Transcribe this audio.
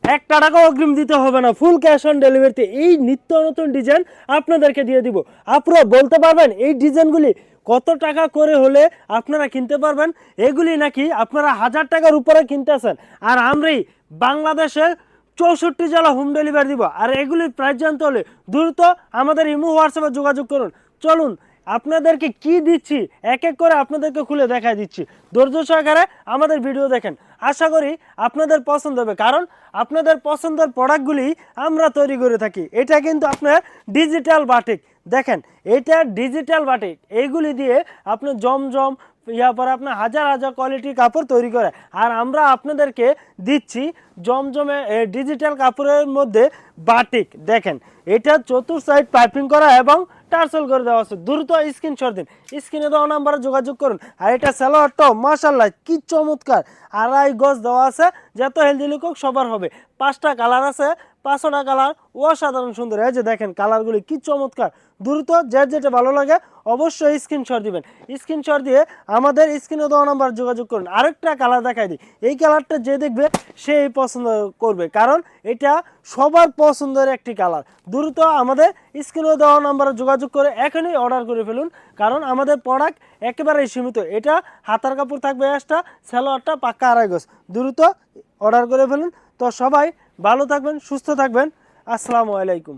একটা টাকা অগ্রিম দিতে হবে না, ফুল ক্যাশ অন ডেলিভারিতে এই নিত্য নতুন ডিজাইন আপনাদেরকে দিয়ে দিব। আপনারা বলতে পারবেন এই ডিজাইনগুলি কত টাকা করে হলে আপনারা কিনতে পারবেন? এগুলি নাকি আপনারা 1000 টাকার উপরে কিনতেছেন, আর আমরাই বাংলাদেশের 64 জেলা হোম ডেলিভারি দিব। আর এগুলির প্রাইস জানতে হলে দ্রুত আমাদের ইমো হোয়াটসঅ্যাপে যোগাযোগ করুন। চলুন আপনাদেরকে কি দিচ্ছি এক এক করে আপনাদেরকে খুলে দেখাই দিচ্ছি, ধৈর্য সহকারে আমাদের ভিডিও দেখেন। আশা করি আপনাদের পছন্দ হবে, কারণ আপনাদের পছন্দের প্রোডাক্টগুলি আমরা তৈরি করে থাকি। এটা কিন্তু আপনার ডিজিটাল বাটিক, দেখেন এটা ডিজিটাল বাটিক, এইগুলি দিয়ে আপনি জমজম ইয়ার পরে আপনার হাজার হাজার কোয়ালিটির কাপড় তৈরি করে। আর আমরা আপনাদেরকে দিচ্ছি জমজমে ডিজিটাল কাপড়ের মধ্যে বাটিক। দেখেন এটা চতুর সাইড পাইপিং করা এবং টার্সেল করে দেওয়া আছে। দ্রুত স্ক্রিনশট দিন, স্ক্রিনে দেওয়া নাম্বারে যোগাযোগ করুন। আর এটা সালোয়ারটাও মাশাআল্লাহ কি চমৎকার, 2.5 গজ দেওয়া আছে, যত হেলদি লুক হোক সবার হবে। 5টা কালার আছে, 5টা কালার অসাধারণ সুন্দর। এই যে দেখেন কালারগুলি কি চমৎকার। দ্রুত যার যেটা ভালো লাগে অবশ্যই স্ক্রিনশট দিবেন, স্ক্রিনশট দিয়ে আমাদের স্ক্রিনে দেওয়া নাম্বার যোগাযোগ করুন। আরেকটা কালার দেখাই দিই, এই কালারটা যে দেখবে সেই পছন্দ করবে, কারণ এটা সবার পছন্দের একটি কালার। দ্রুত আমাদের স্ক্রিনে দেওয়া নাম্বারে যোগাযোগ করে এখনই অর্ডার করে ফেলুন, কারণ আমাদের প্রোডাক্ট একেবারেই সীমিত। এটা হাতার কাপড় থাকবে এক্সট্রা, সালোয়ারটা পাক্কা 2.5 গজ। দ্রুত অর্ডার করে ফেলুন। তো সবাই ভালো থাকবেন, সুস্থ থাকবেন। আসসালামু আলাইকুম।